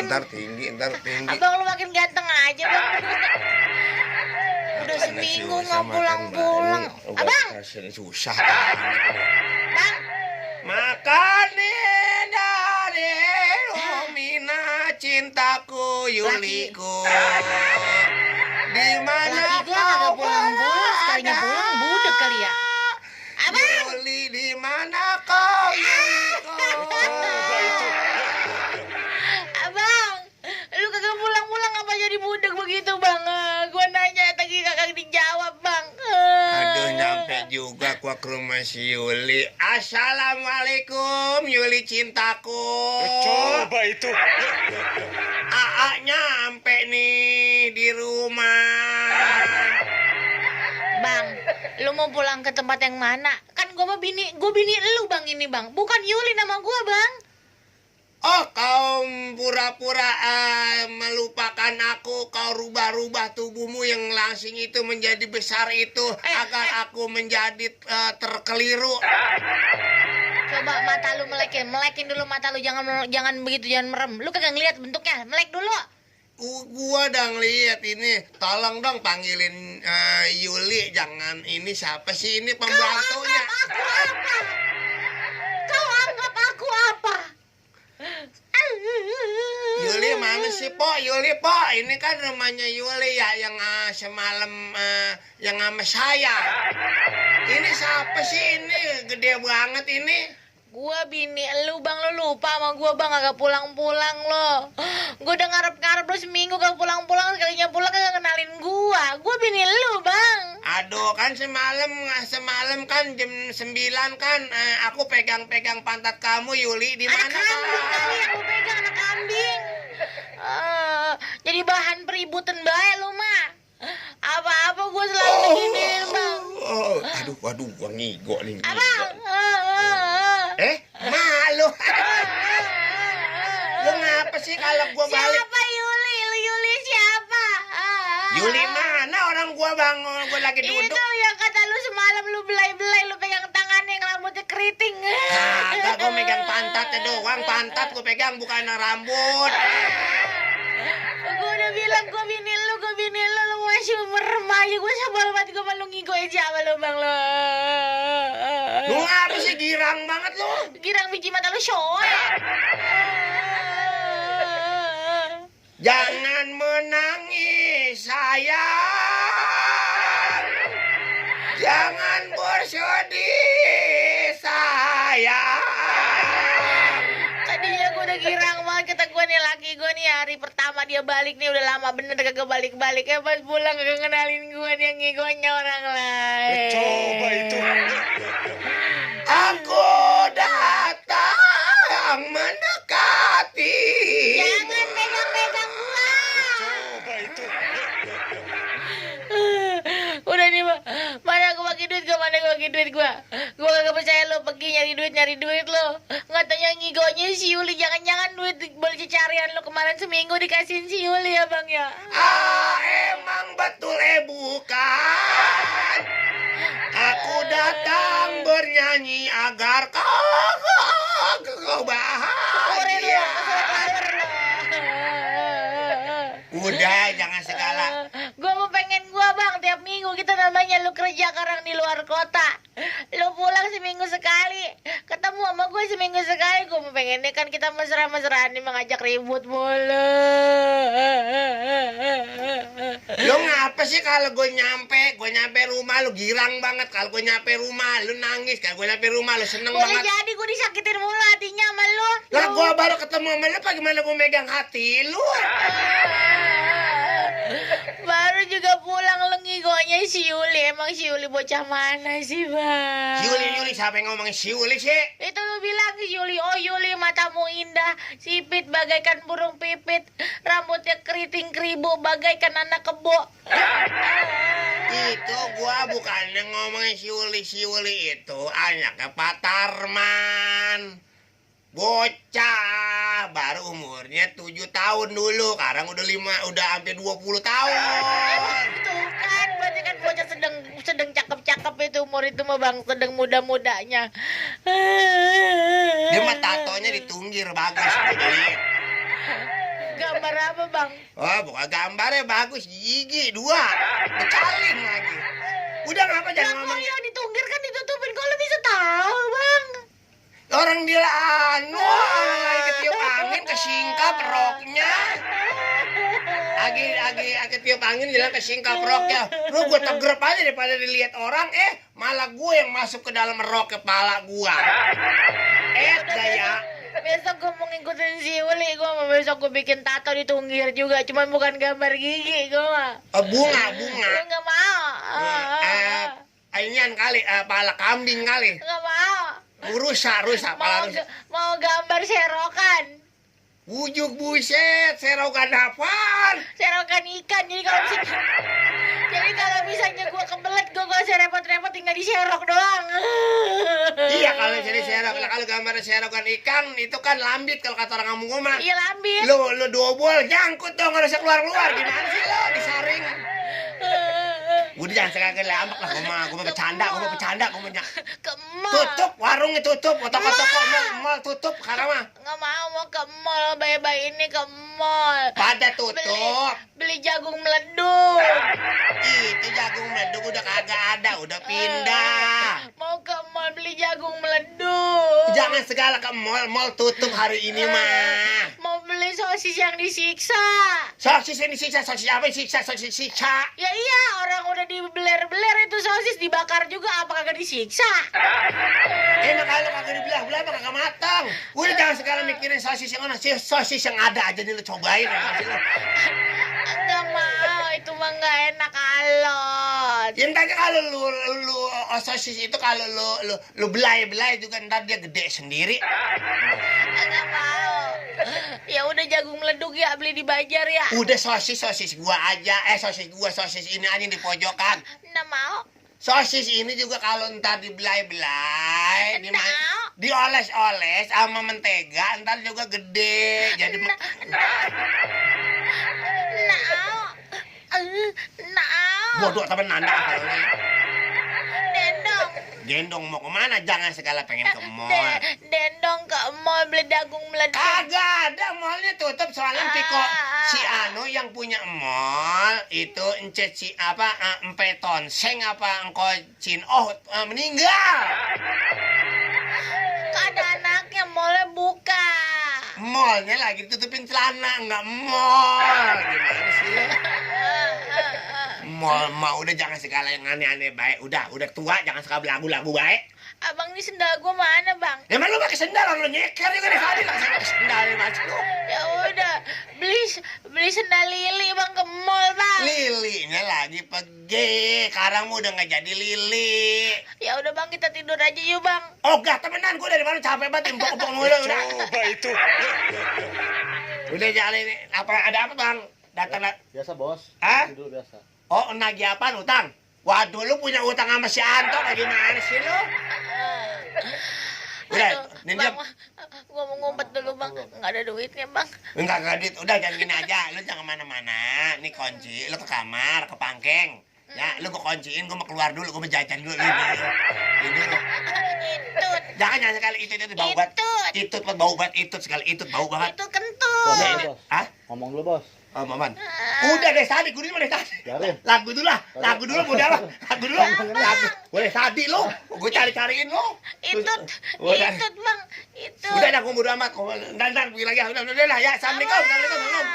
ntar tinggi. Abang lu makin ganteng aja, Bang. Udah seminggu nggak pulang-pulang. Abang. Susah. Bang. Makanin dari Romina cintaku Yuliku. Di mana Laki gua kagak pulang-pulang, sekalinya pulang budek kali ya. Abang. Yuli di mana kau Yuliku? Abang, lu kagak pulang-pulang apa jadi budek begitu, Bang? Gua nanya tadi kagak dijawab, Bang. Aduh, nyampe juga gua ke rumah si Yuli. Assalamualaikum Yuli cintaku. Coba itu. Aa nyampe nih di rumah. Bang, lu mau pulang ke tempat yang mana? Kan gua bini lu, Bang, ini, Bang. Bukan Yuli nama gua, Bang. Oh, kau pura-pura melupakan aku. Kau rubah-rubah tubuhmu yang langsing itu menjadi besar itu agar aku menjadi terkeliru. Coba mata lu melekin dulu mata lu, jangan begitu, jangan merem. Lu kagak ngeliat bentuknya, melek dulu. Gua udah ngeliat ini. Tolong dong panggilin Yuli. Jangan, ini siapa sih ini pembantunya? Kau anggap aku apa? Yuli mana sih, Po? Yuli, Po. Ini kan rumahnya Yuli ya, yang semalam yang sama saya. Ini siapa sih ini? Gede banget ini. Gua bini lu, Bang. Lu lupa sama gua, Bang, kagak pulang-pulang lo. Gua udah ngarep-ngarep lu seminggu kagak pulang-pulang, sekalinya pulang kagak kenalin gua. Gua bini lu, Bang. Aduh, kan semalam kan jam 9 kan aku pegang-pegang pantat kamu, Yuli. Di mana Anak kambing kali yang lu pegang, anak kambing. Jadi bahan peributan bae lu, mah. Apa-apa gua selalu beginiin, Bang. Waduh, gua ngigo nih. Abang. Malu. Lu ngapa sih kalau gua balik? Siapa Yuli? Lu Yuli siapa? Yuli mana? Orang gua bangun, gua lagi duduk. Itu yang kata lu semalam lu belai-belai, lu pegang tangannya yang rambutnya keriting. Kagak, gua megang pantatnya doang. Pantat gua pegang, bukan rambut. Gua udah bilang gua bini lu masih merem aja. Gua sabar banget, gua malu ngigo aja sama lu, Bang, lu. Lu ngapa sih, girang banget lu? Girang biji mata lu soe. Jangan menangis, sayang. Jangan bersedih, sayang. Tadinya gue udah girang banget, kata gue nih laki gue nih hari pertama dia balik nih udah lama bener kagak balik-balik. Pas pulang kagak kenalin gue, dia ngigonya orang lain. Coba itu. Aku datang mendekati. Jangan pegang-pegang gue. Coba itu. Udah nih, mana gue bagi duit gue. Gue kagak percaya lo pergi nyari duit lo. Ngatanya ngigonya si Yuli. Jangan-jangan duit beli cicarian lo kemarin seminggu dikasihin si Yuli ya, Bang, ya. Emang betul bukan. Aku datang bernyanyi agar kau bahagia. Udah, jangan segala. Gue mau pengen gue, Bang, tiap minggu kita namanya lu kerja sekarang di luar kota. Lu pulang seminggu sekali, ketemu sama gue seminggu sekali. Gue mau pengennya kan kita mesra-mesraan nih, mengajak ribut mulu. Lu ngapa sih kalau gue nyampe rumah lu girang banget. Kalau gue nyampe rumah lu nangis. Kalau gue nyampe rumah lu seneng Boleh banget. jadi gue disakitin mulu hatinya sama lu. Lah gue baru ketemu sama lu, bagaimana gue megang hati lu? Baru juga pulang lu ngigonya si Yuli. Emang si Yuli bocah mana sih, Bang? Yuli, siapa yang ngomongin si Yuli sih? Itu lu bilang si Yuli. Oh, Yuli matamu indah, sipit bagaikan burung pipit, rambutnya keriting keribu bagaikan anak kebo. Itu gua bukannya ngomongin si Yuli itu anaknya Pak Tarman. Bocah baru umurnya 7 tahun dulu, sekarang udah hampir 20 tahun. Tuh kan, berarti kan bocah sedang cakep-cakep itu umur itu mah, Bang, sedang muda-mudanya. Dia mah tatonya ditunggir bagus. Gambar apa, Bang? Oh, bukan gambarnya bagus, gigi 2. Becalin lagi. Udah ngapa Lah, jangan kok ngomong. yang ditungkir kan ditutupin, kok lu bisa tahu, Bang? Orang dia orang lagi ketiup angin kesingkap roknya. Agi tiup angin jalan kesingkap roknya. Lu gue tegrep aja daripada dilihat orang, malah gue yang masuk ke dalam rok kepala gua. Daya. Besok gue mau ngikutin si Uli, gue mau besok gue bikin tato di tunggir juga, cuman bukan gambar gigi gue mah. Bunga. Gue nggak mau. Inian kali, pala kambing kali. Nggak mau. Rusak pala rusak. Mau gambar serokan. Bujuk buset, serokan apaan? Serokan ikan. Jadi kalau misalnya gue kebelet, gue gak usah repot-repot, tinggal diserok doang. Iya, kalau jadi serok, kalau gambar serokan ikan itu kan lambit kalau kata orang kampung gua mah. Iya, lambit. Lu dobol jangkut dong, nggak bisa keluar. Gimana sih lo disaring? Udah jangan sekali lambak lah, gua mau bercanda, gua mau Ke mall. tutup, warungnya tutup, toko-toko mall tutup, karena mah Nggak mau ke mall, bayi-bayi ini ke mall. pada tutup. Beli jagung meleduk. Itu jagung meleduk udah kagak ada, udah pindah. Mau ke mall beli jagung meleduk. Jangan segala ke mall tutup hari ini mah. Mau beli sosis yang disiksa. Sosis ini siksa, sosis apa siksa, sosis siksa. Ya iya, orang udah dibeler-beler itu sosis dibakar juga, apa kagak disiksa? Enak kalau kagak dibelah-belah mah kagak matang. Udah jangan segala mikirin sosis yang mana, sosis yang ada aja nih lu cobain. Enggak mau, itu mah nggak enak alot. Ya ntar kalau lu sosis itu kalau lu belai juga ntar dia gede sendiri. Enggak mau. Ya udah jagung meleduk ya, beli di Bajar ya. Udah sosis gua aja, sosis ini aja di pojokan. Nggak mau. Sosis ini juga kalau ntar dibelai-belai, Nggak. dioles-oles sama mentega, ntar juga gede. Jadi Nggak. bodoh temen nanda kalau ini. Dendong. Gendong mau kemana? Jangan segala pengen ke mall. Dendong ke mall beli jagung meleduk. Kagak ada, mallnya tutup soalnya Piko si Anu yang punya mall itu encet si Empe Tonseng apa engko Cin meninggal. Kok ada anaknya, mallnya buka. Mallnya lagi tutupin celana, nggak mall. Gimana sih lu? Mall udah jangan segala yang aneh-aneh baik. Udah tua jangan suka lagu-lagu baik. Abang, ini sendal gua mana, Bang? Ya lu pakai sendal, lu nyeker juga deh tadi lah pakai sendal macam lu. Ya udah, beli sendal Lili, Bang, ke mall, Bang. Lilinya lagi pergi, sekarang udah nggak jadi Lili. Ya udah, Bang, kita tidur aja yuk, Bang. Oh gak temenan, gue dari mana capek banget, empuk-empuk mulu udah. Coba itu. Udah jalan ini, ada apa bang? Datang Biasa bos. Hah? Dulu biasa. Oh nagih apaan utang? Waduh lu punya utang sama si Anto, gimana sih lu? Udah, ini dia. Bang, gua mau ngumpet dulu, Bang. Nggak ada duitnya, Bang. Enggak duit, udah jangan gini aja, lu jangan kemana-mana. Nih kunci, lu ke kamar, ke pangkeng. Ya, lu gua kunciin, gua mau keluar dulu, gua mau jajan dulu. Ini lu. Itut. Jangan sekali itu bau banget. Itut. Bau banget, sekali itu bau banget. Itu Bos, kentut. Ya, bos, ini. bos. Hah? Ngomong dulu bos. Oh, Maman. Udah deh tadi, gue dari tadi. Biarin. Lagu dulu udah lah. Lagu. Boleh tadi lu. Gue cari-cariin lu. Itut. Udah. Itut, Bang. Itut. Udah dah, gue bodo amat. Dan pergi lagi. Udah lah ya. Assalamualaikum.